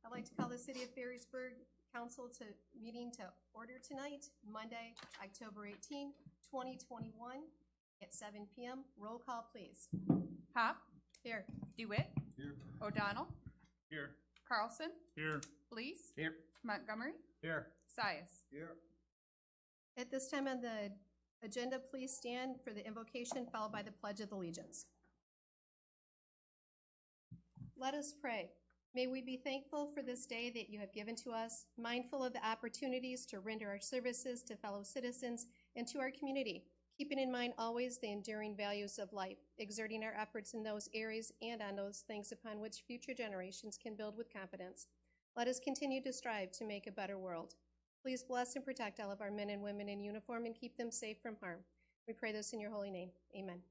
I'd like to call the City of Ferrysburg Council meeting to order tonight, Monday, October 18, 2021, at 7 p.m. Roll call, please. Pop. Here. DeWitt. Here. O'Donnell. Here. Carlson. Here. Blease. Here. Montgomery. Here. Sias. Here. At this time on the agenda, please stand for the invocation followed by the Pledge of Allegiance. Let us pray. May we be thankful for this day that you have given to us, mindful of the opportunities to render our services to fellow citizens and to our community, keeping in mind always the enduring values of life, exerting our efforts in those areas and on those things upon which future generations can build with confidence. Let us continue to strive to make a better world. Please bless and protect all of our men and women in uniform and keep them safe from harm. We pray this in your holy name. Amen.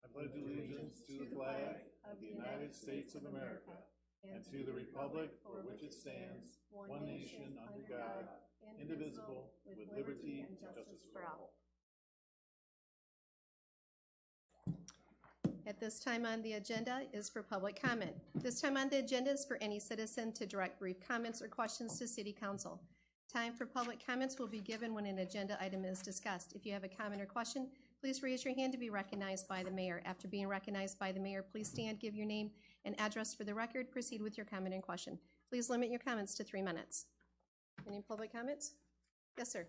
I pledge allegiance to the flag of the United States of America and to the republic for which it stands, one nation under God, indivisible, with liberty and justice for all. At this time on the agenda is for public comment. This time on the agenda is for any citizen to direct brief comments or questions to City Council. Time for public comments will be given when an agenda item is discussed. If you have a comment or question, please raise your hand to be recognized by the mayor. After being recognized by the mayor, please stand, give your name and address for the record, proceed with your comment and question. Please limit your comments to 3 minutes. Any public comments? Yes, sir.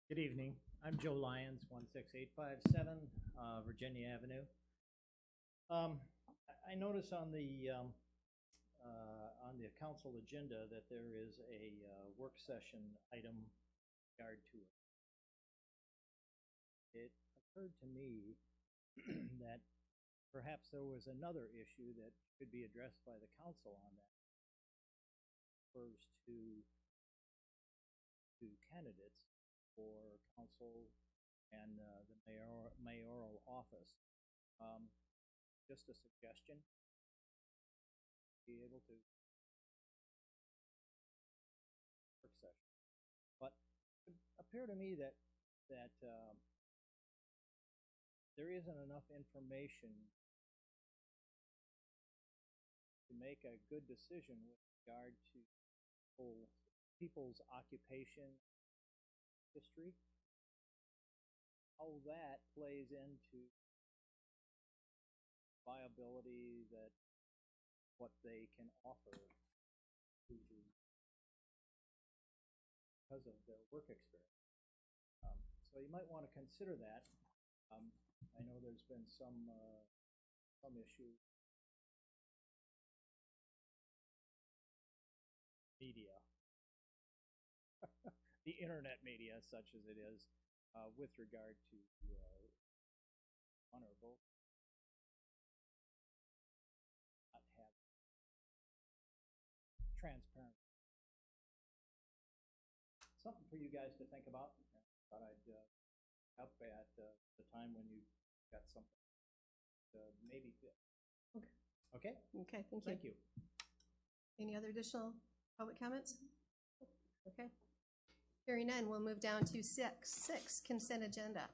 Good evening. I'm Joe Lyons, 16857 Virginia Avenue. I notice on the council agenda that there is a work session item in regard to it. It occurred to me that perhaps there was another issue that should be addressed by the council on that. Refers to candidates for council and the mayoral office. Just a suggestion. Be able to work session, but it appeared to me that there isn't enough information to make a good decision with regard to people's occupation history, how that plays into viability, that what they can offer because of their work experience. So you might want to consider that. I know there's been some issue. Media. The internet media, such as it is, with regard to one or both not have transparent. Something for you guys to think about. Thought I'd help at the time when you got something maybe fit. Okay. Okay? Okay, thank you. Thank you. Any other additional public comments? Okay. Hearing none, we'll move down to six, consent agenda.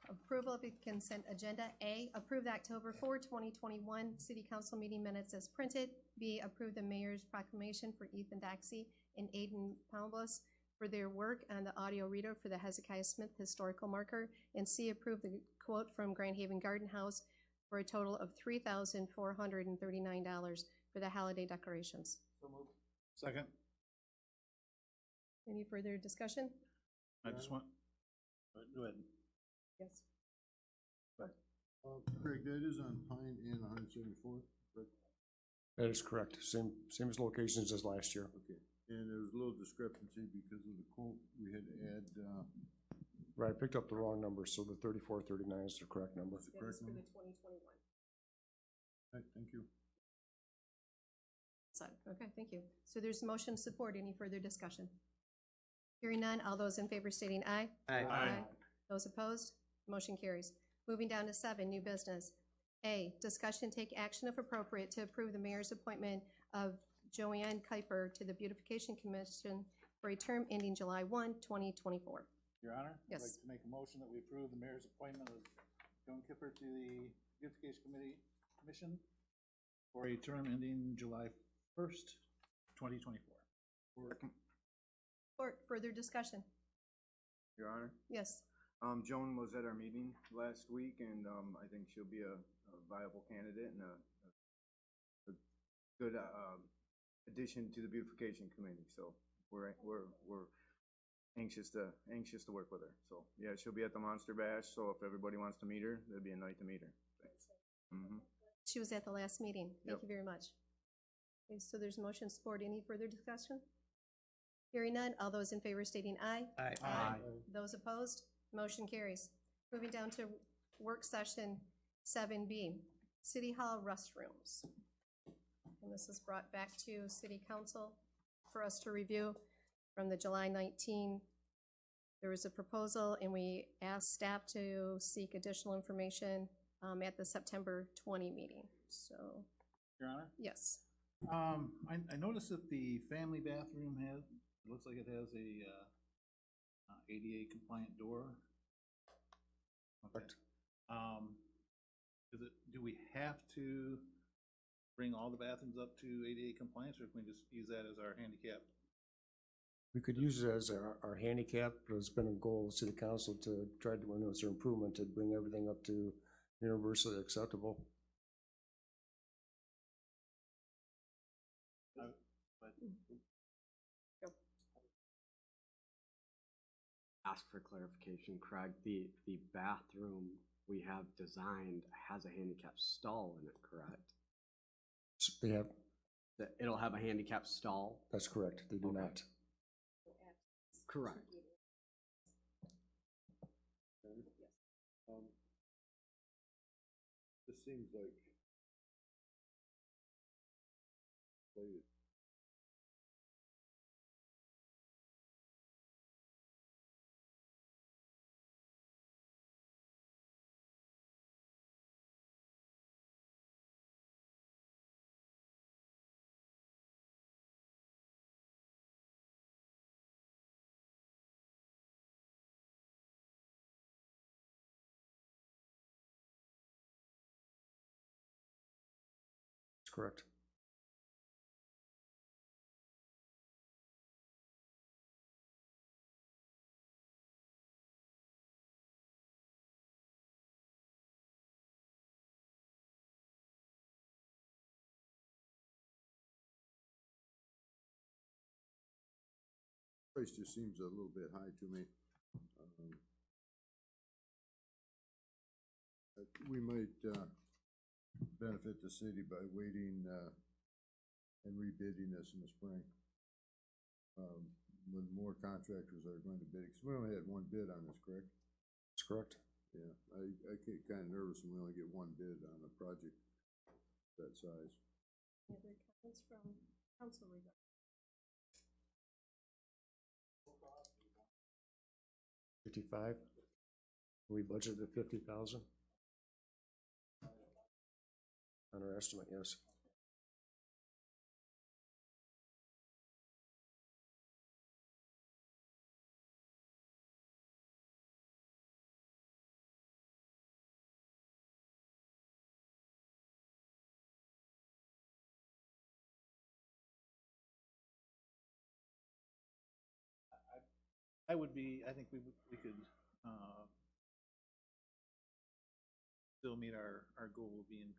Approval of the consent agenda. A, approve the October 4, 2021 City Council meeting minutes as printed. B, approve the mayor's proclamation for Ethan Daxey and Aiden Paulos for their work on the audio reader for the Hezekiah Smith historical marker. And C, approve the quote from Grand Haven Garden House for a total of $3,439 for the holiday decorations. So moved. Second. Any further discussion? I just want, go ahead. Yes. Craig, that is on Pine and 174th, correct? That is correct. Same as locations as last year. Okay. And there was a little discrepancy because of the quote. We had to add. Right, I picked up the wrong number, so the 3439 is the correct number. That is for the 2021. Right, thank you. set. Okay, thank you. So there's motion support. Any further discussion? Hearing none, all those in favor stating aye. Aye. Those opposed? Motion carries. Moving down to 7, new business. A, discussion take action if appropriate to approve the mayor's appointment of Joanne Kuiper to the Beautification Commission for a term ending July 1, 2024. Your Honor? Yes. I'd like to make a motion that we approve the mayor's appointment of Joan Kipper to the Beautification Commission for a term ending July 1st, 2024. Or further discussion? Your Honor, Yes. Joan was at our meeting last week, and I think she'll be a viable candidate and a good addition to the beautification committee. So we're anxious to work with her. So yeah, she'll be at the Monster Bash. So if everybody wants to meet her, that'd be a night to meet her. She was at the last meeting. Thank Yep. you very much. Okay, so there's motion support. Any further discussion? Hearing none, all those in favor stating aye. Aye. Those opposed? Motion carries. Moving down to work session 7B, City Hall restrooms. And this is brought back to City Council for us to review from the July 19. There was a proposal, and we asked staff to seek additional information at the September 20 meeting. So, Your Honor? yes. I noticed that the family bathroom it looks like it has a ADA compliant door. Okay. Correct. Do we have to bring all the bathrooms up to ADA compliance, or can we just use that as our handicap? We could use it as our handicap, but it's been a goal of city council to try to, when it's an improvement, to bring everything up to universally acceptable. Ask for clarification, Craig. The bathroom we have designed has a handicap stall in it, correct? They have, It'll have a handicap stall? that's correct, they do Okay. not. Correct. This seems like slated. That's correct. Price just seems a little bit high to me. We might benefit the city by waiting and rebidding this in the spring. When more contractors are going to bid, because we only had one bid on this, correct? That's correct. Yeah, I get kind of nervous when we only get one bid on a project that size. Any other comments from council regarding? $55. We budgeted 50,000. On our estimate, yes. I think we could still meet our goal of being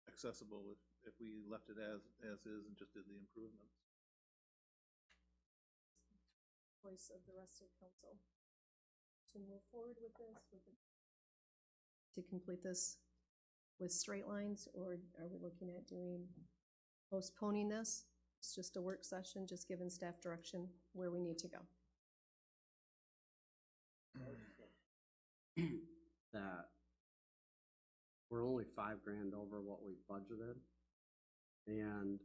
accessible if we left it as is and just did the improvements. Voice of the rest of council to move forward with this, to complete this with straight lines, or are we looking at postponing this? It's just a work session, just giving staff direction where we need to go. That we're only $5,000 over what we budgeted. and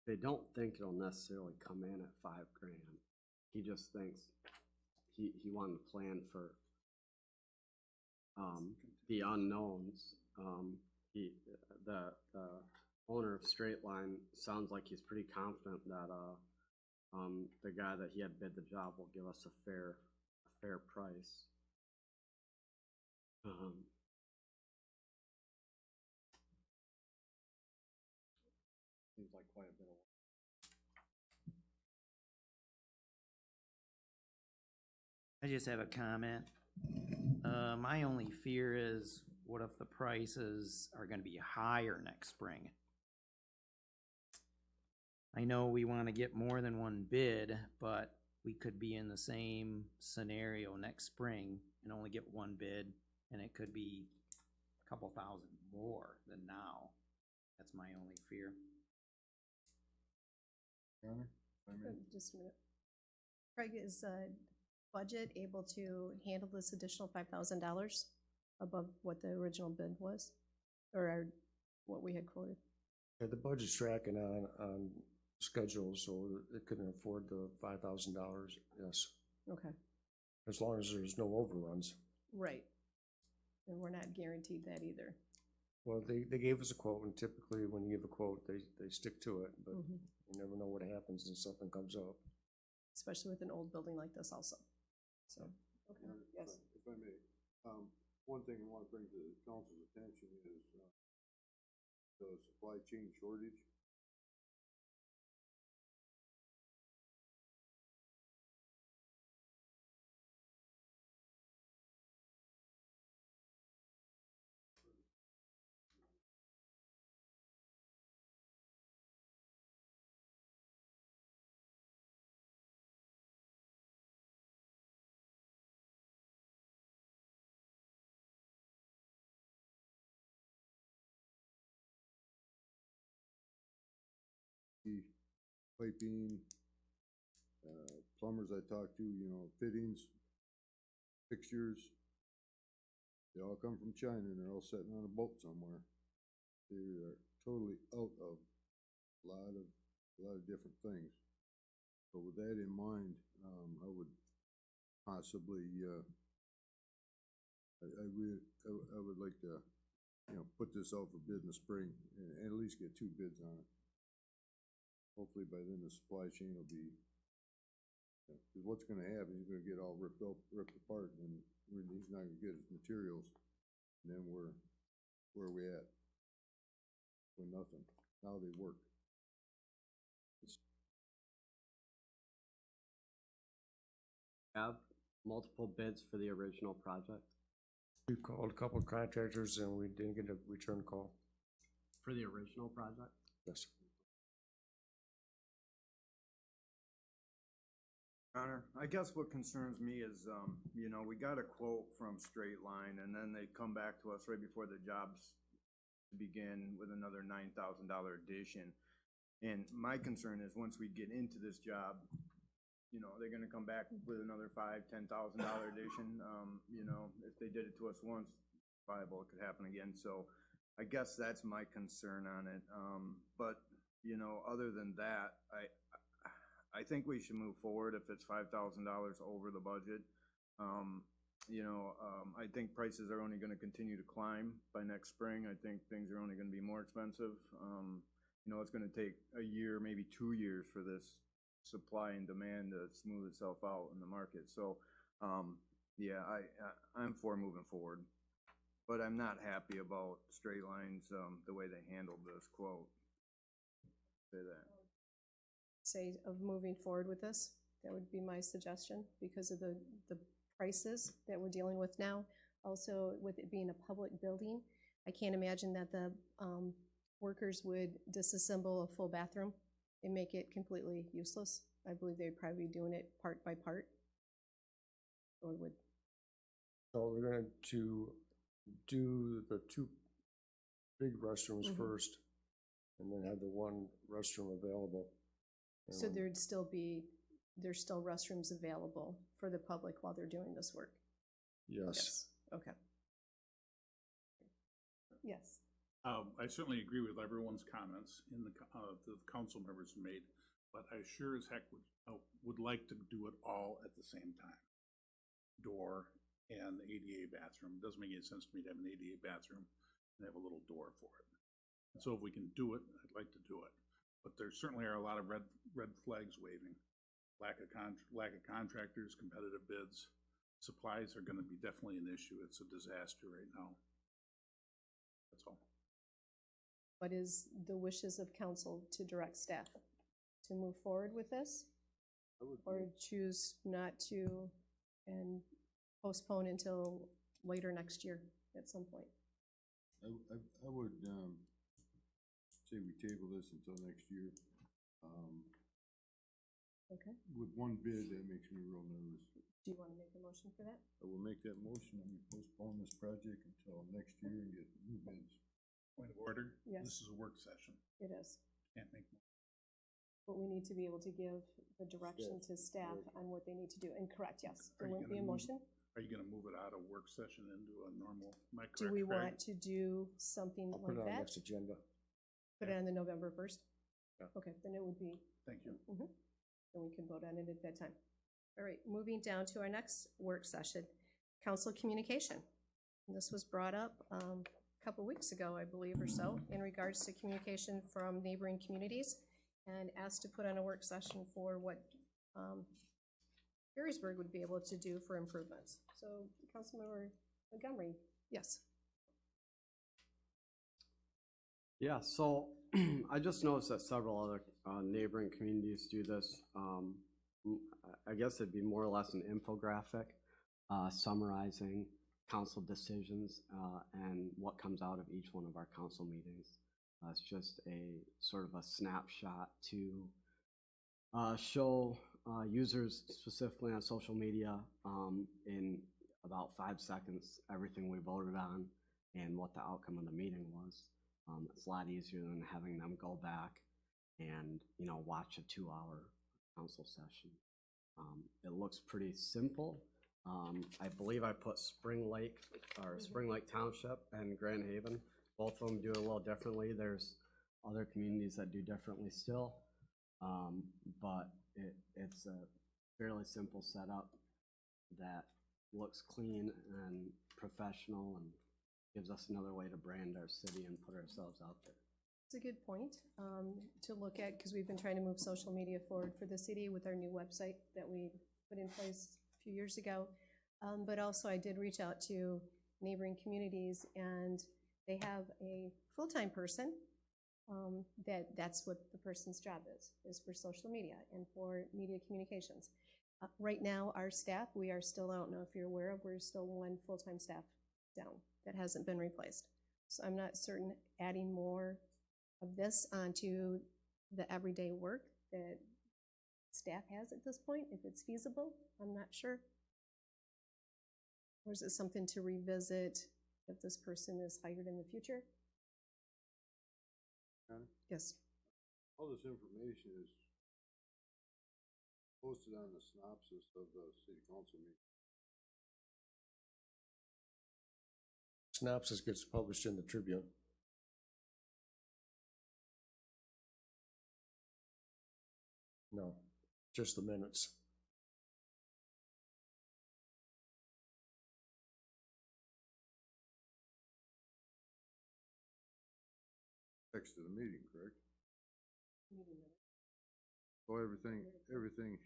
they don't think it'll necessarily come in at $5,000. He just thinks he wanted to plan for the unknowns. The owner of Straight Line sounds like he's pretty confident that the guy that he had bid the job will give us a fair price. Seems like quite a bit of. I just have a comment. My only fear is, what if the prices are gonna be higher next spring? I know we wanna get more than one bid, but we could be in the same scenario next spring and only get one bid, and it could be a couple thousand more than now. That's my only fear. Connor? Just a minute. Craig, is budget able to handle this additional $5,000 above what the original bid was? Or what we had quoted? Yeah, the budget's tracking on schedule, so it couldn't afford the $5,000, yes, Okay, as long as there's no overruns. right. And we're not guaranteed that either. Well, they gave us a quote, and typically when you give a quote, they stick to it, but Mhm. you never know what happens when something comes up. Especially with an old building like this also. So, okay, yes. If I may, one thing I want to bring to the council's attention is the supply chain shortage. Piping, plumbers I talked to, fittings, fixtures, they all come from China and they're all sitting on a boat somewhere. They are totally out of a lot of different things. So with that in mind, I would possibly, I would like to, put this out for bid in the spring and at least get 2 bids on it. Hopefully by then the supply chain will be, because what's gonna happen, he's gonna get all ripped apart, and he's not gonna get his materials. And then where are we at? With nothing. Now they work. Have multiple bids for the original project? We called a couple of contractors and we didn't get a return call. For the original project? Yes. Connor, I guess what concerns me is, we got a quote from Straight Line, and then they come back to us right before the jobs begin with another $9,000 addition. And my concern is, once we get into this job, they're gonna come back with another $5,000-10,000 addition. If they did it to us once, viable, it could happen again. So I guess that's my concern on it. But other than that, I think we should move forward if it's $5,000 over the budget. I think prices are only gonna continue to climb by next spring. I think things are only gonna be more expensive. It's gonna take a year, maybe 2 years for this supply and demand to smooth itself out in the market. So, I'm for moving forward. But I'm not happy about Straight Lines, the way they handled this quote. Say that. Say of moving forward with this, that would be my suggestion, because of the prices that we're dealing with now. Also, with it being a public building, I can't imagine that the workers would disassemble a full bathroom and make it completely useless. I believe they'd probably be doing it part by part. Or would, So we're going to do the 2 big restrooms first, and then have the 1 restroom available. so there's still restrooms available for the public while they're doing this work? Yes. Okay. Yes. I certainly agree with everyone's comments in the council members made, but I sure as heck would like to do it all at the same time. Door and ADA bathroom. It doesn't make any sense to me to have an ADA bathroom and have a little door for it. And so if we can do it, I'd like to do it. But there certainly are a lot of red flags waving. Lack of contractors, competitive bids. Supplies are gonna be definitely an issue. It's a disaster right now. That's all. What is the wishes of council to direct staff to move forward with this? Or choose not to and postpone until later next year at some point? I would, say we table this until next year. Okay. With one bid, that makes me real nervous. Do you want to make a motion for that? I will make that motion and we postpone this project until next year and get new bids. Point of order? Yes. This is a work session. It is. Can't make. But we need to be able to give the direction to staff on what they need to do. And correct, yes, there wouldn't be a motion. Are you gonna move it out of work session into a normal, am I correct? Do we Craig? want to do something I'll put like it on that? next agenda. Put it on the November 1st? Yeah. Okay, then it would be, Thank you. then we can vote on it at that time. All right, moving down to our next work session, council communication. And this was brought up a couple weeks ago, I believe, or so, in regards to communication from neighboring communities, and asked to put on a work session for what Ferrysburg would be able to do for improvements. So, Councilmember Montgomery, yes. Yeah, so I just noticed that several other neighboring communities do this. I guess it'd be more or less an infographic summarizing council decisions and what comes out of each one of our council meetings. It's just a sort of a snapshot to show users specifically on social media in about 5 seconds everything we voted on and what the outcome of the meeting was. It's a lot easier than having them go back and, you know, watch a 2-hour council session. It looks pretty simple. I believe I put Spring Lake Township and Grand Haven. Both of them do it a little differently. There's other communities that do differently still, but it's a fairly simple setup that looks clean and professional and gives us another way to brand our city and put ourselves out there. It's a good point to look at, because we've been trying to move social media forward for the city with our new website that we put in place a few years ago. But also I did reach out to neighboring communities, and they have a full-time person that's what the person's job is for social media and for media communications. Right now, our staff, we are still, I don't know if you're aware of, we're still one full-time staff down that hasn't been replaced. So I'm not certain adding more of this onto the everyday work that staff has at this point, if it's feasible, I'm not sure. Or is it something to revisit if this person is hired in the future? Yes. All this information is posted on the synopsis of the city council meeting. Synopsis gets published in the Tribune. No, just the minutes. Text of the meeting, correct? So everything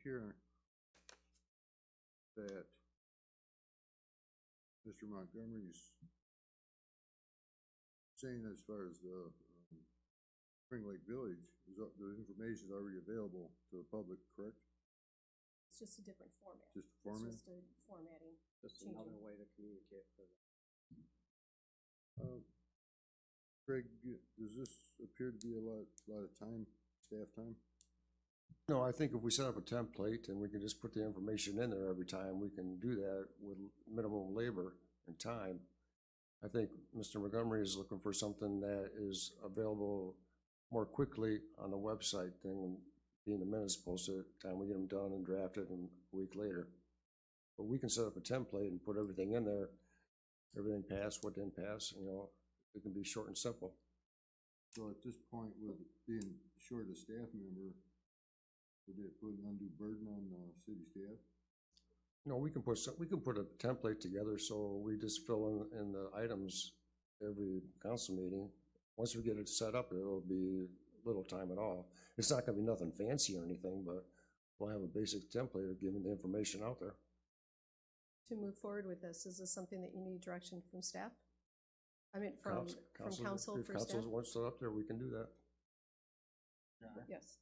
here that Mr. Montgomery's saying as far as the Spring Lake Village, the information is already available to the public, correct? It's just a different format. Just the format? It's just a formatting. Just another way to communicate for them. Craig, does this appear to be a lot of time, staff time? No, I think if we set up a template and we can just put the information in there every time, we can do that with minimum labor and time. I think Mr. Montgomery is looking for something that is available more quickly on the website than being the minutes posted, time we get them done and drafted and a week later. But we can set up a template and put everything in there, everything passed, what didn't pass, you know, it can be short and simple. So at this point, with being short a staff member, would it put an undue burden on, city staff? No, we can put a template together, so we just fill in the items every council meeting. Once we get it set up, it'll be little time at all. It's not gonna be nothing fancy or anything, but we'll have a basic template of giving the information out there. To move forward with this, is this something that you need direction from staff? I mean, from council If for staff? council wants it up there, we can do that. Yes.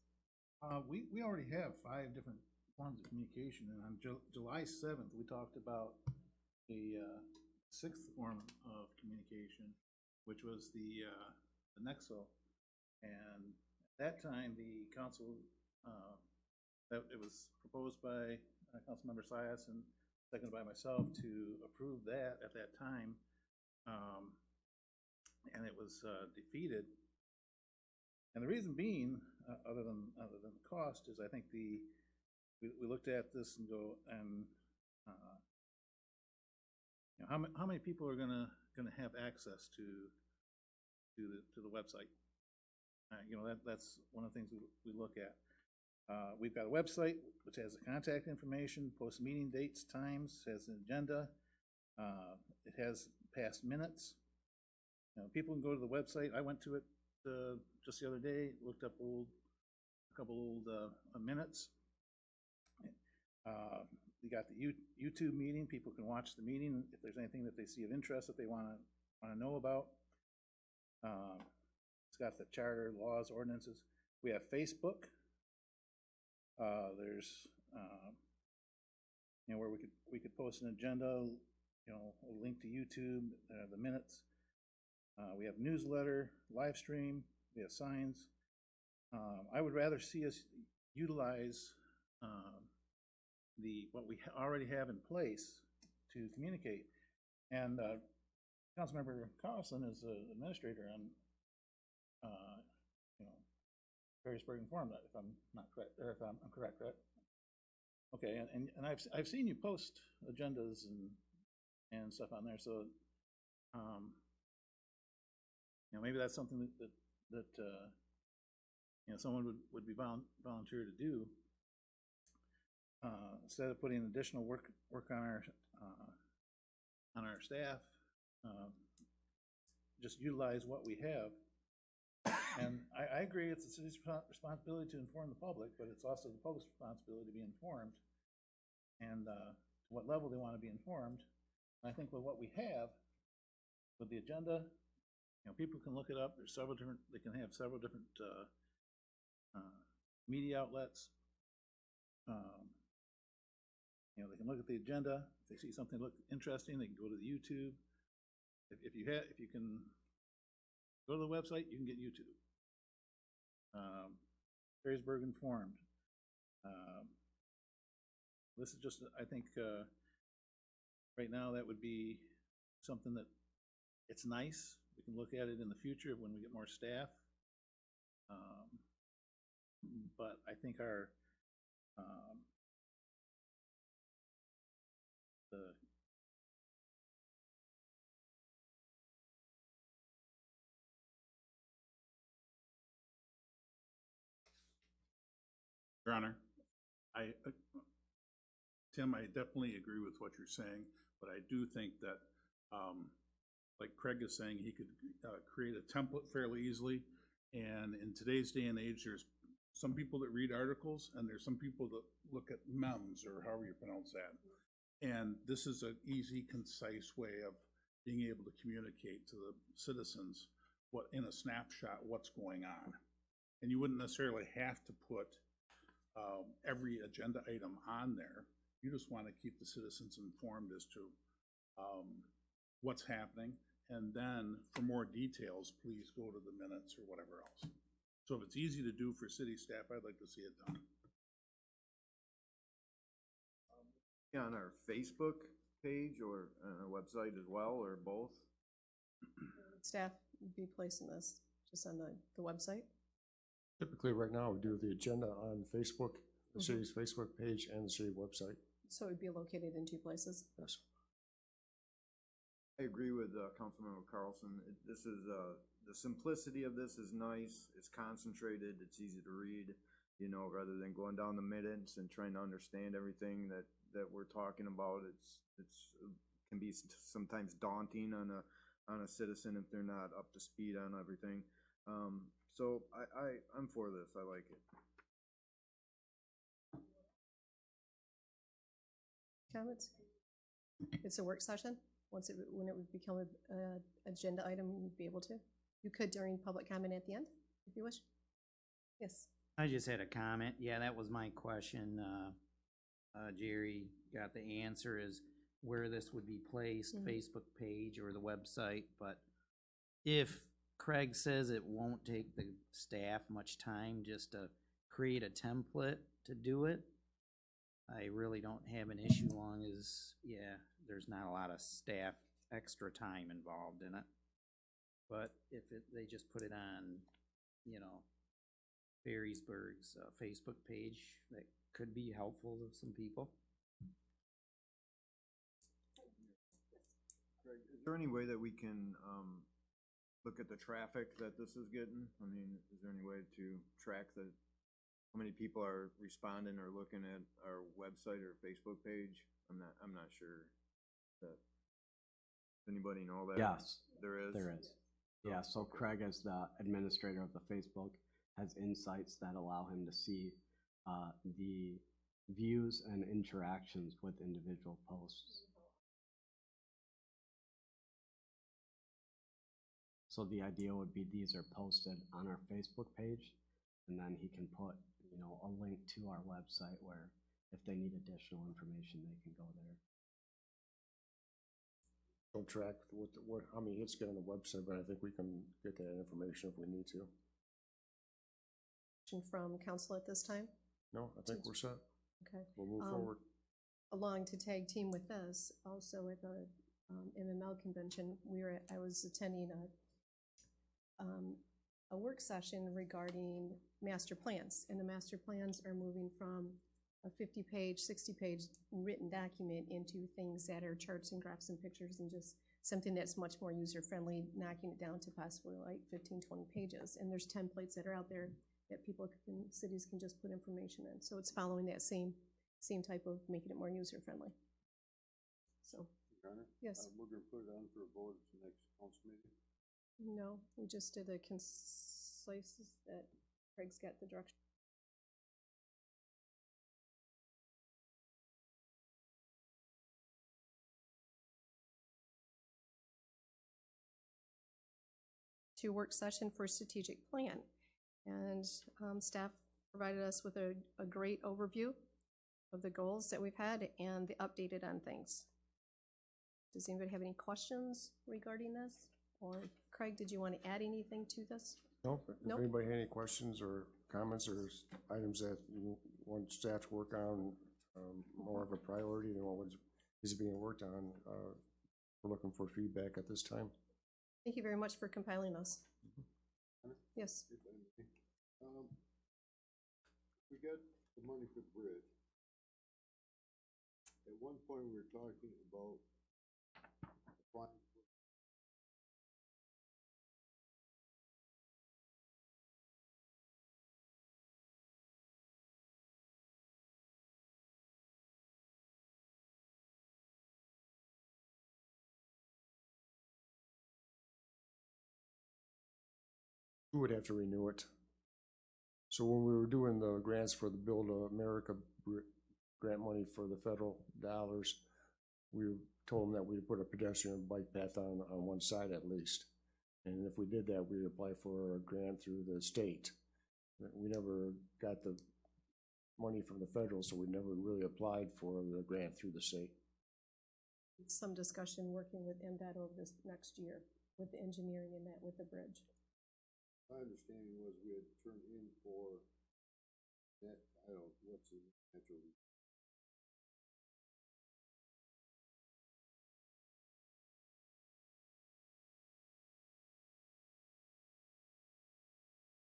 We already have 5 different forms of communication, and on July 7th, we talked about a 6th form of communication, which was the Nexo. And at that time, the council, that it was proposed by Councilmember Sias and seconded by myself to approve that at that time. And it was defeated. And the reason being, other than the cost, is I think we looked at this and go, and you know, how many people are gonna have access to the website? You know, that's one of the things we look at. We've got a website which has the contact information, posts meeting dates, times, has an agenda. It has past minutes. You know, people can go to the website. I went to it just the other day, looked up a couple old minutes. We got the YouTube meeting. People can watch the meeting if there's anything that they see of interest that they want to know about. It's got the charter, laws, ordinances. We have Facebook. There's you know, where we could post an agenda, you know, a link to YouTube, the minutes. We have newsletter, live stream. We have signs. I would rather see us utilize what we already have in place to communicate. And Councilmember Carlson is the administrator on, you know, Ferrysburg Informed, if I'm not correct, or if I'm correct, right? Okay, and I've seen you post agendas and stuff on there, so you know, maybe that's something that you know, someone would be volunteer to do, instead of putting additional work on our staff. Just utilize what we have. And I agree, it's the city's responsibility to inform the public, but it's also the public's responsibility to be informed, and to what level they want to be informed. And I think with what we have, with the agenda, you know, people can look it up. There's several different. They can have several different media outlets. You know, they can look at the agenda. If they see something look interesting, they can go to the YouTube. If you can go to the website, you can get YouTube. Ferrysburg Informed. This is just, I think, right now that would be something that it's nice. We can look at it in the future when we get more staff. But I think our Your Honor, Tim, I definitely agree with what you're saying, but I do think that, like Craig is saying, he could create a template fairly easily. And in today's day and age, there's some people that read articles, and there's some people that look at memes, or however you pronounce that. And this is an easy, concise way of being able to communicate to the citizens what, in a snapshot, what's going on. And you wouldn't necessarily have to put every agenda item on there. You just want to keep the citizens informed as to what's happening. And then for more details, please go to the minutes or whatever else. So if it's easy to do for city staff, I'd like to see it done. On our Facebook page or on our website as well, or both? Staff would be placing this just on the website? Typically, right now, we do the agenda on Facebook, the city's Facebook page and the city website. So it would be located in 2 places? Yes. I agree with Councilmember Carlson. This is, the simplicity of this is nice, it's concentrated, it's easy to read, you know, rather than going down the minutes and trying to understand everything that we're talking about. It's can be sometimes daunting on a citizen if they're not up to speed on everything. So I'm for this, I like it. Comments? It's a work session. When it would become a agenda item, you'd be able to. You could during public comment at the end, if you wish. Yes. I just had a comment. Yeah, that was my question. Jerry got the answer is where this would be placed, Facebook page or the website. But if Craig says it won't take the staff much time just to create a template to do it, I really don't have an issue long as, yeah, there's not a lot of staff extra time involved in it. But if they just put it on, you know, Ferrysburg's Facebook page, that could be helpful to some people. Greg, is there any way that we can look at the traffic that this is getting? I mean, is there any way to track how many people are responding or looking at our website or Facebook page? I'm not sure. Does anybody know that? Yes, There is? there is. Yeah, so Craig, as the administrator of the Facebook, has insights that allow him to see the views and interactions with individual posts. So the idea would be these are posted on our Facebook page, and then he can put, you know, a link to our website where if they need additional information, they can go there. Don't track how many hits get on the website, but I think we can get that information if we need to. From council at this time? No, I think we're set. Okay. We'll move forward. Along to tag team with this, also at the MML convention, I was attending a work session regarding master plans, and the master plans are moving from a 50-page, 60-page written document into things that are charts and graphs and pictures and just something that's much more user-friendly, knocking it down to possibly like 15, 20 pages. And there's templates that are out there that cities can just put information in. So it's following that same type of making it more user-friendly. So, Garner? yes. We're gonna put it on for a vote at the next council meeting. No, we just did a concise that Craig's got the direction. To work session for strategic plan. And staff provided us with a great overview of the goals that we've had and the updated on things. Does anybody have any questions regarding this? Or Craig, did you want to add anything to this? No, if Nope. anybody had any questions or comments or items that you want staff to work on, more of a priority than what is being worked on, we're looking for feedback at this time. Thank you very much for compiling those. Yes. If I may. We got the money for the bridge. At one point, we were talking about applying for We would have to renew it. So when we were doing the grants for the Build America grant money for the federal dollars, we told them that we'd put a pedestrian bike path on one side at least. And if we did that, we'd apply for a grant through the state. We never got the money from the federal, so we never really applied for the grant through the state. Some discussion working with MDOT over this next year with the engineering and that with the bridge. My understanding was we had turned in for that, I don't, what's the natural.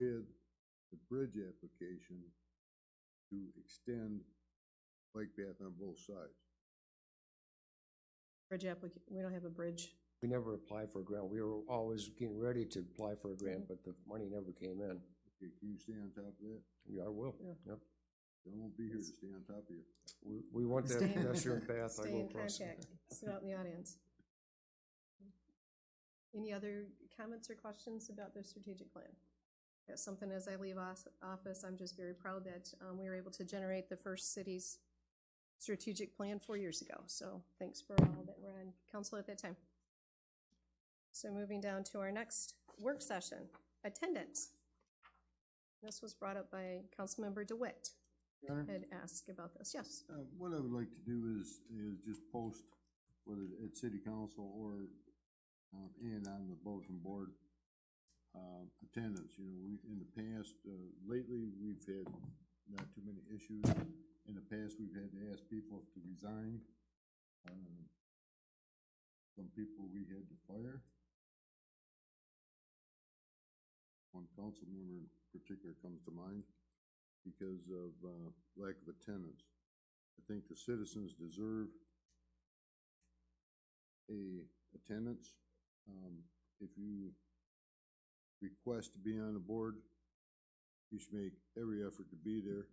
With the bridge application to extend bike path on both sides. Bridge we don't have a bridge. we never applied for a grant. We were always getting ready to apply for a grant, but the money never came in. Okay, can you stay on top of that? Yeah, I will. Yeah. Yep. I won't be here to stay on top of you. We want that Stay in- pedestrian path. I Stay go in across. contact, sit out in the audience. Any other comments or questions about the strategic plan? That's something as I leave office, I'm just very proud that we were able to generate the first city's strategic plan 4 years ago. So thanks for all that were on council at that time. So moving down to our next work session, attendance. This was brought up by Councilmember DeWitt. Your Honor? Had asked about this, yes. What I would like to do is just post, whether at city council or, and on the bulletin board, attendance. You know, we, in the past, lately, we've had not too many issues. In the past, we've had to ask people to resign. Some people we had to fire. One council member in particular comes to mind because of lack of attendance. I think the citizens deserve a attendance. If you request to be on the board, you should make every effort to be there,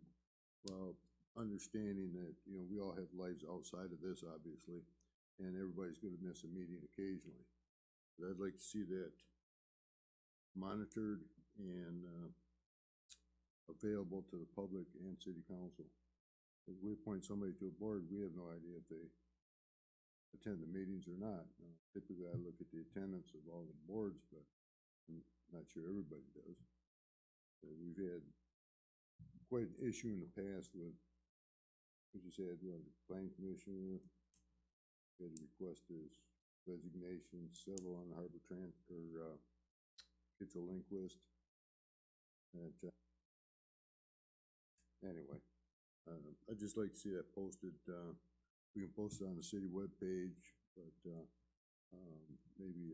while understanding that, you know, we all have lives outside of this, obviously, and everybody's gonna miss a meeting occasionally. But I'd like to see that monitored and available to the public and city council. If we appoint somebody to a board, we have no idea if they attend the meetings or not. Typically, I look at the attendance of all the boards, but I'm not sure everybody does. We've had quite an issue in the past with, we just had the planning commissioner, we had to request his resignation, several on the Harbor Kitchell Lindquist. And, anyway, I'd just like to see that posted. We can post it on the city webpage, but maybe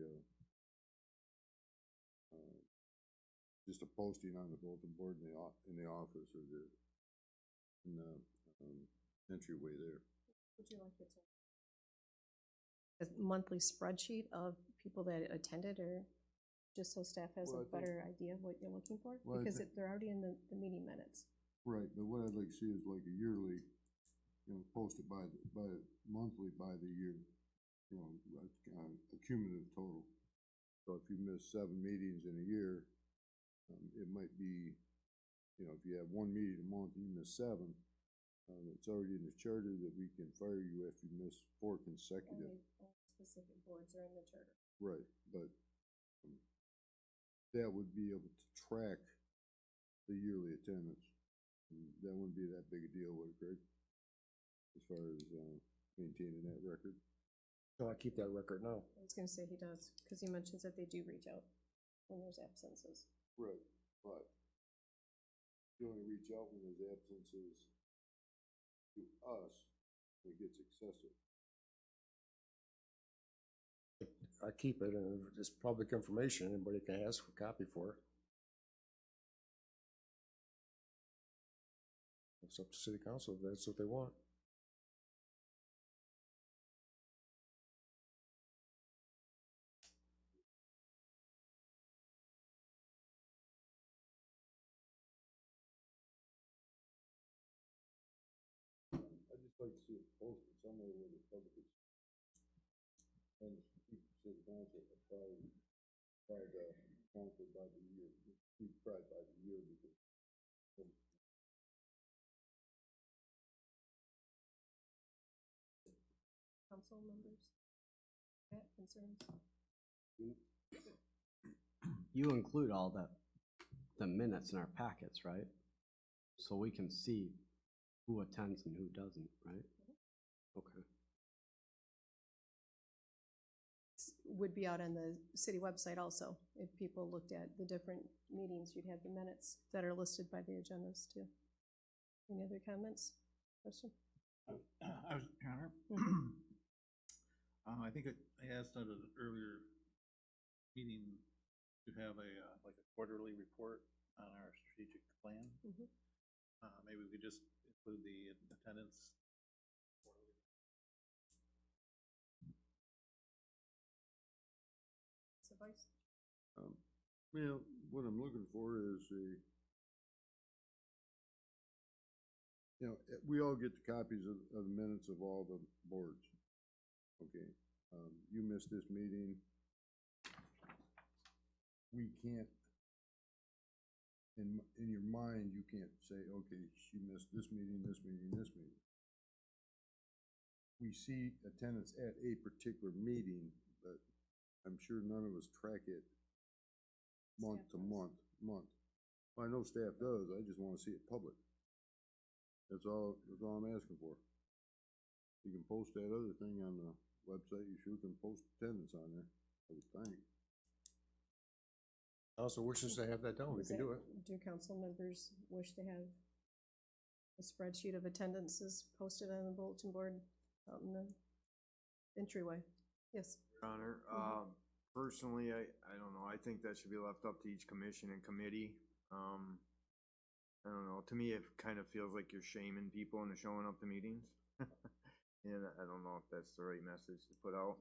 just a posting on the bulletin board in the office or in the entryway there. Would you like it to? A monthly spreadsheet of people that attended, or just so staff has Well, a better idea of what you're looking for? Well, I Because think- they're already in the meeting minutes. Right, but what I'd like to see is like a yearly, you know, posted by monthly by the year, you know, a cumulative total. So if you miss 7 meetings in a year, it might be, you know, if you have 1 meeting a month, you miss 7, it's already in the charter that we can fire you if you miss 4 consecutive. Only specific boards are in the charter. Right, but that would be able to track the yearly attendance. And that wouldn't be that big a deal, would it, Greg? As far as maintaining that record? So I keep that record now. I was gonna say he does, because he mentions that they do reach out when there's absences. Right, but you only reach out when there's absences to us, when it gets excessive. I keep it, and if it's public information, anybody can ask for a copy for it. It's up to city council if that's what they want. I'd just like to see it posted somewhere where the public is, and keep the city council apprised by the council by the year, keep apprised by the year, because Council members, concerns? You include all the minutes in our packets, right? So we can see who attends and who doesn't, right? Okay. Would be out on the city website also. If people looked at the different meetings, you'd have the minutes that are listed by the agendas too. Any other comments? Question? I was, Your Honor, I think I asked at an earlier meeting to have a, like a quarterly report on our strategic plan. Mhm. Maybe we could just include the attendance. advice? Well, what I'm looking for is we all get the copies of the minutes of all the boards. Okay, you missed this meeting. We can't, in your mind, you can't say, okay, she missed this meeting, this meeting, this meeting. We see attendance at a particular meeting, but I'm sure none of us track it month to month. I know staff does, I just wanna see it public. That's all I'm asking for. You can post that other thing on the website, you sure can post attendance on there, I would think. Also wishes to have that done, we can do it. Do council members wish to have a spreadsheet of attendances posted on the bulletin board out in the entryway? Yes. Your Honor, personally, I don't know, I think that should be left up to each commission and committee. I don't know, to me, it kind of feels like you're shaming people into showing up to meetings. And I don't know if that's the right message to put out.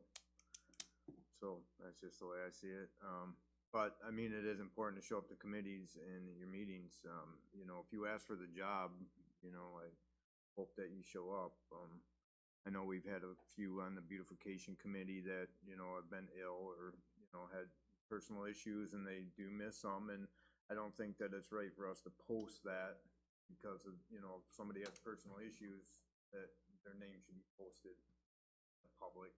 So that's just the way I see it. But I mean, it is important to show up to committees and your meetings. You know, if you ask for the job, you know, I hope that you show up. I know we've had a few on the beautification committee that, you know, have been ill or, you know, had personal issues and they do miss some. And I don't think that it's right for us to post that because of, you know, if somebody has personal issues, that their name should be posted in public.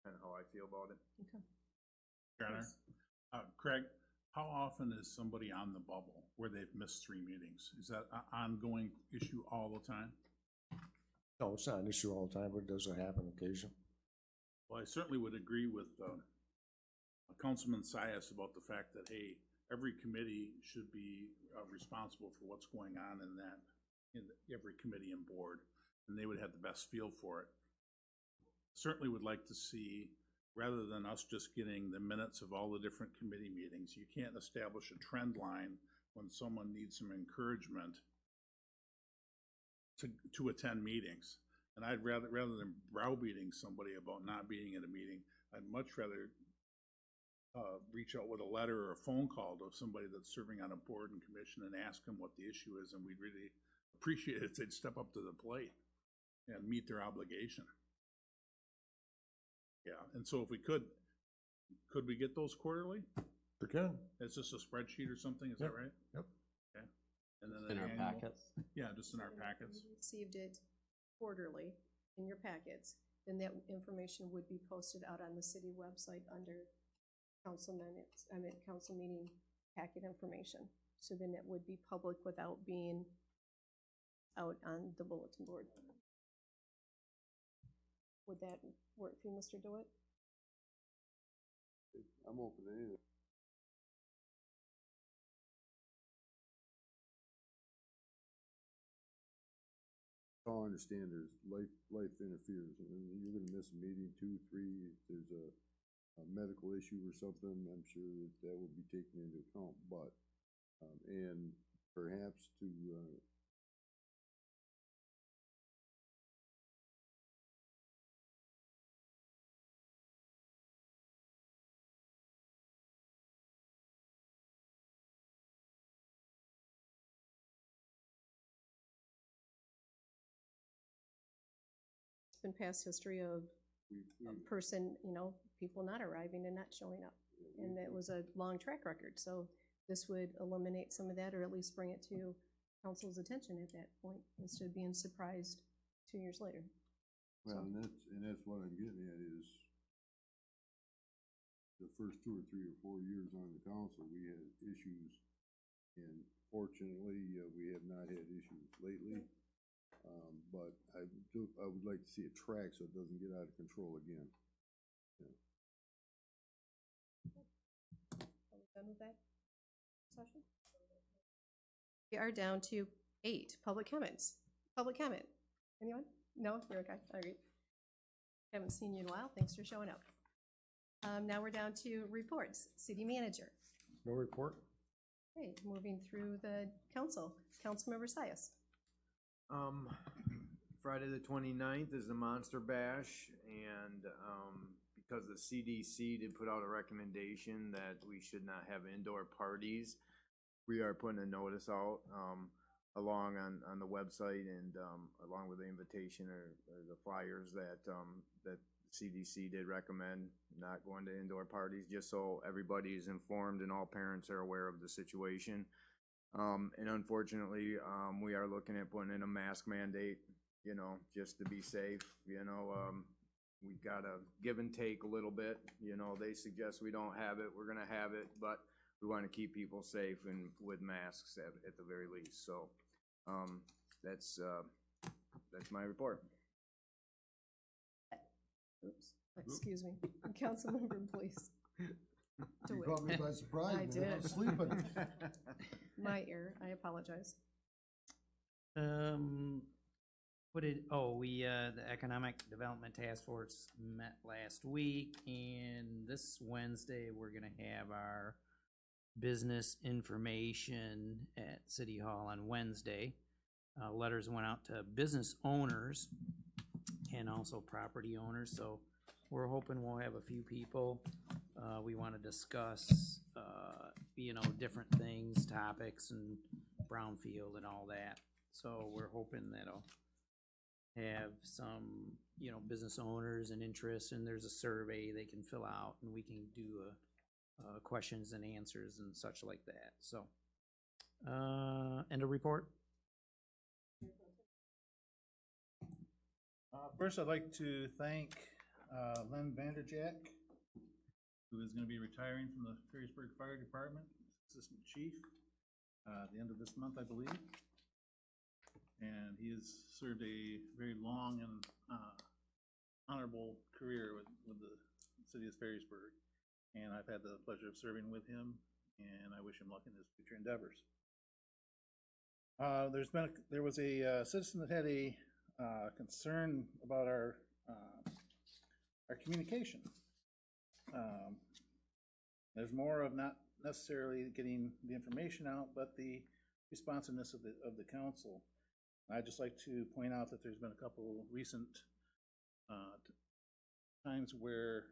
Kind of how I feel about it. Okay. Your Honor, Craig, how often is somebody on the bubble where they've missed 3 meetings? Is that an ongoing issue all the time? No, it's not an issue all the time, but it does happen occasionally. Well, I certainly would agree with Councilman Sias about the fact that, hey, every committee should be responsible for what's going on in every committee and board, and they would have the best feel for it. Certainly would like to see, rather than us just getting the minutes of all the different committee meetings, you can't establish a trend line when someone needs some encouragement to attend meetings. And I'd rather than browbeating somebody about not being at a meeting, I'd much rather reach out with a letter or a phone call to somebody that's serving on a board and commission and ask them what the issue is, and we'd really appreciate it if they'd step up to the plate and meet their obligation. Yeah, and so if we could we get those quarterly? We can. It's just a spreadsheet or something, is that right? Yep. Okay. And then In an our annual- packets? Yeah, just in our packets. You received it quarterly in your packets, then that information would be posted out on the city website under council minutes, council meeting packet information. So then it would be public without being out on the bulletin board. Would that work for you, Mr. DeWitt? I'm open to anything. I understand there's life interferes, and you're gonna miss a meeting, 2, 3, if there's a medical issue or something, I'm sure that will be taken into account, but, and perhaps to, It's been past history of a person, you know, people not arriving and not showing up. And that was a long track record, so this would eliminate some of that, or at least bring it to council's attention at that point, instead of being surprised 2 years later. well, and that's what I'm getting at is the first 2 or 3 or 4 years on the council, we had issues, and fortunately, we have not had issues lately. But I would like to see it track so it doesn't get out of control again. Yeah. Are we done with that session? We are down to 8, public comments. Public comment. Anyone? No? You're okay. All right. Haven't seen you in a while. Thanks for showing up. Now we're down to reports. City manager. No report? Okay, moving through the council. Councilmember Sias. Friday the 29th is the Monster Bash, and because the CDC did put out a recommendation that we should not have indoor parties, we are putting a notice out, along on the website and, along with the invitation or the flyers that, that CDC did recommend not going to indoor parties, just so everybody is informed and all parents are aware of the situation. And unfortunately, we are looking at putting in a mask mandate, you know, just to be safe, you know. We gotta give and take a little bit, you know. They suggest we don't have it, we're gonna have it, but we wanna keep people safe and with masks at the very least. So, that's my report. Oops, excuse me. Councilmember, please. Do You it. caught me by surprise, I man. did. I was sleeping. My ear, I apologize. The Economic Development Task Force met last week, and this Wednesday, we're gonna have our business information at City Hall on Wednesday. Letters went out to business owners and also property owners, so we're hoping we'll have a few people. We wanna discuss, different things, topics, and brownfield and all that. So we're hoping that'll have some, business owners and interest, and there's a survey they can fill out, and we can do questions and answers and such like that. So, and a report. First, I'd like to thank Len Vanderjack, who is going to be retiring from the Ferrysburg Fire Department, Assistant Chief, at the end of this month, I believe. And he has served a very long and honorable career with the city of Ferrysburg. And I've had the pleasure of serving with him, and I wish him luck in his future endeavors. There was a citizen that had a concern about our communication. There's more of not necessarily getting the information out, but the responsiveness of the council. I'd just like to point out that there's been a couple recent times where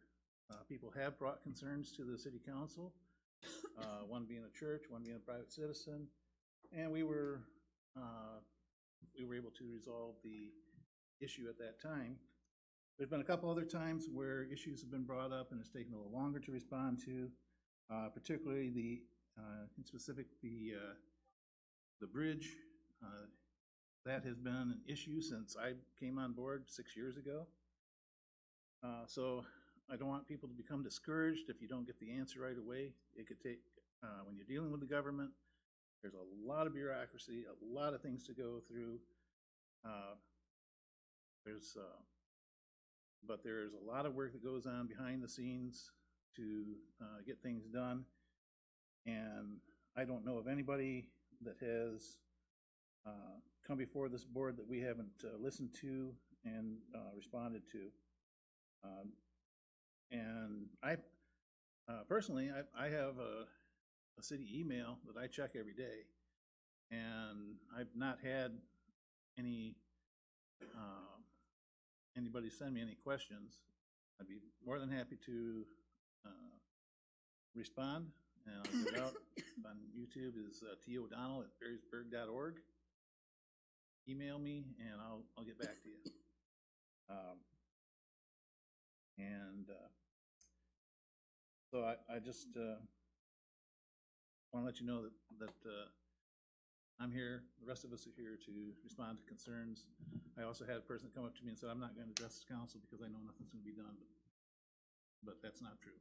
people have brought concerns to the city council, one being a church, one being a private citizen, and we were able to resolve the issue at that time. There's been a couple other times where issues have been brought up and it's taken a little longer to respond to, particularly in specific the bridge. That has been an issue since I came on board 6 years ago. So I don't want people to become discouraged if you don't get the answer right away. It could take, when you're dealing with the government, there's a lot of bureaucracy, a lot of things to go through. But there's a lot of work that goes on behind the scenes to get things done. And I don't know of anybody that has come before this board that we haven't listened to and responded to. And I personally, I have a city email that I check every day, and I've not had anybody send me any questions. I'd be more than happy to respond, and I'll get it out on YouTube is T. O'Donnell at ferrysburg.org. Email me and I'll get back to you. So I just want to let you know that I'm here, the rest of us are here to respond to concerns. I also had a person come up to me and said, I'm not going to address the council because I know nothing's going to be done, but that's not true.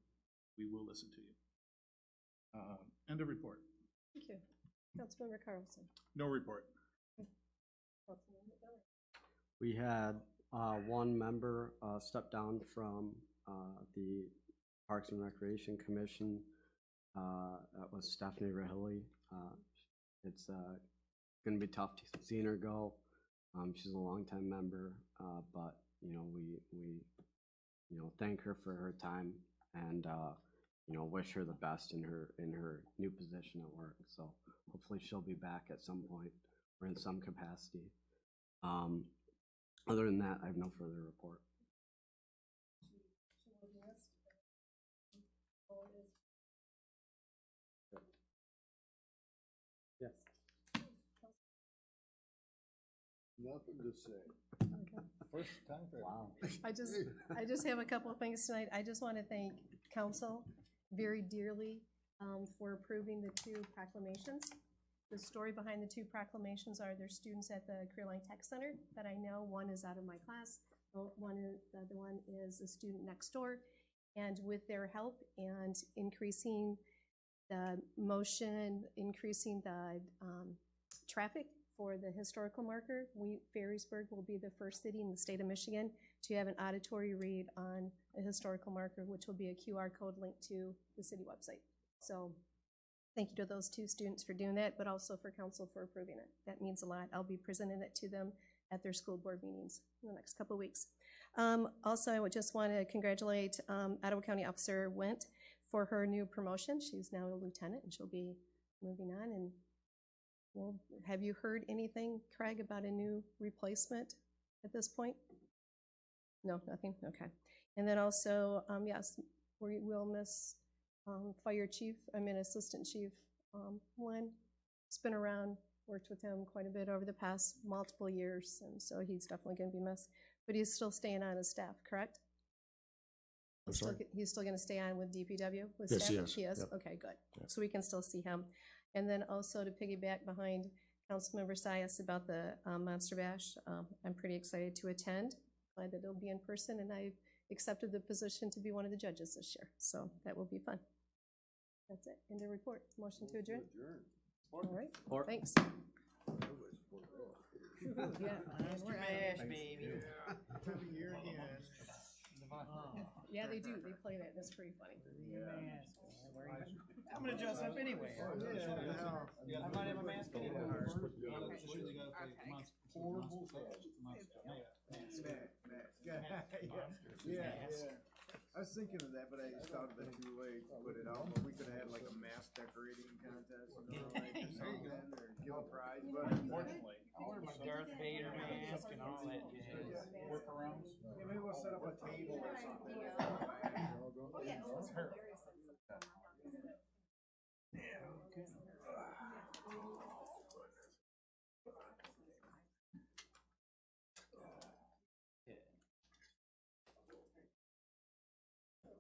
We will listen to you. End of report. Thank you. Councilmember Carlson. No report. Councilmember Miller. We had one member step down from the Parks and Recreation Commission. That was Stephanie Rahilly. It's going to be tough to see her go. She's a longtime member, but we thank her for her time and wish her the best in her new position at work. So hopefully she'll be back at some point or in some capacity. Other than that, I have no further report. She will be missed. nothing to say. First time for everything. I just have a couple of things tonight. I just want to thank council very dearly for approving the 2 proclamations. The story behind the 2 proclamations are there's students at the Career Line Tech Center that I know. One is out of my class. The other one is a student next door. And with their help and increasing the motion, increasing the traffic for the historical marker, Ferrysburg will be the first city in the state of Michigan to have an auditory read on a historical marker, which will be a QR code linked to the city website. So thank you to those 2 students for doing that, but also for council for approving it. That means a lot. I'll be presenting it to them at their school board meetings in the next couple of weeks. Also, I would just want to congratulate Ottawa County Officer Went for her new promotion. She's now a lieutenant, and she'll be moving on. And well, have you heard anything, Craig, about a new replacement at this point? No, nothing? Okay. And then also, yes, we will miss Assistant Chief Len. He's been around, worked with him quite a bit over the past multiple years, and so he's definitely going to be missed. But he's still staying on as staff, correct? I'm sorry? He's still going to stay on with DPW? With Yes, staff? he is. He is? Yep. Okay, good. Yep. So we can still see him. And then also to piggyback behind Councilmember Sias about the Monster Bash, I'm pretty excited to attend. Glad that it'll be in person, and I've accepted the position to be one of the judges this year. So that will be fun. That's it. End of report. Motion to adjourn. All right. Thanks. Yeah. Yeah, they do. They play that. That's pretty funny. I'm gonna dress up anyway. I might have a mask anyway. I was thinking of that, but I just thought of it too late to put it out, but we could have had like a mask decorating contest, you know, like, or something, or give a prize, but unfortunately. I'll wear my Darth Vader mask and all that jazz. Yeah, maybe we'll set up a table or something.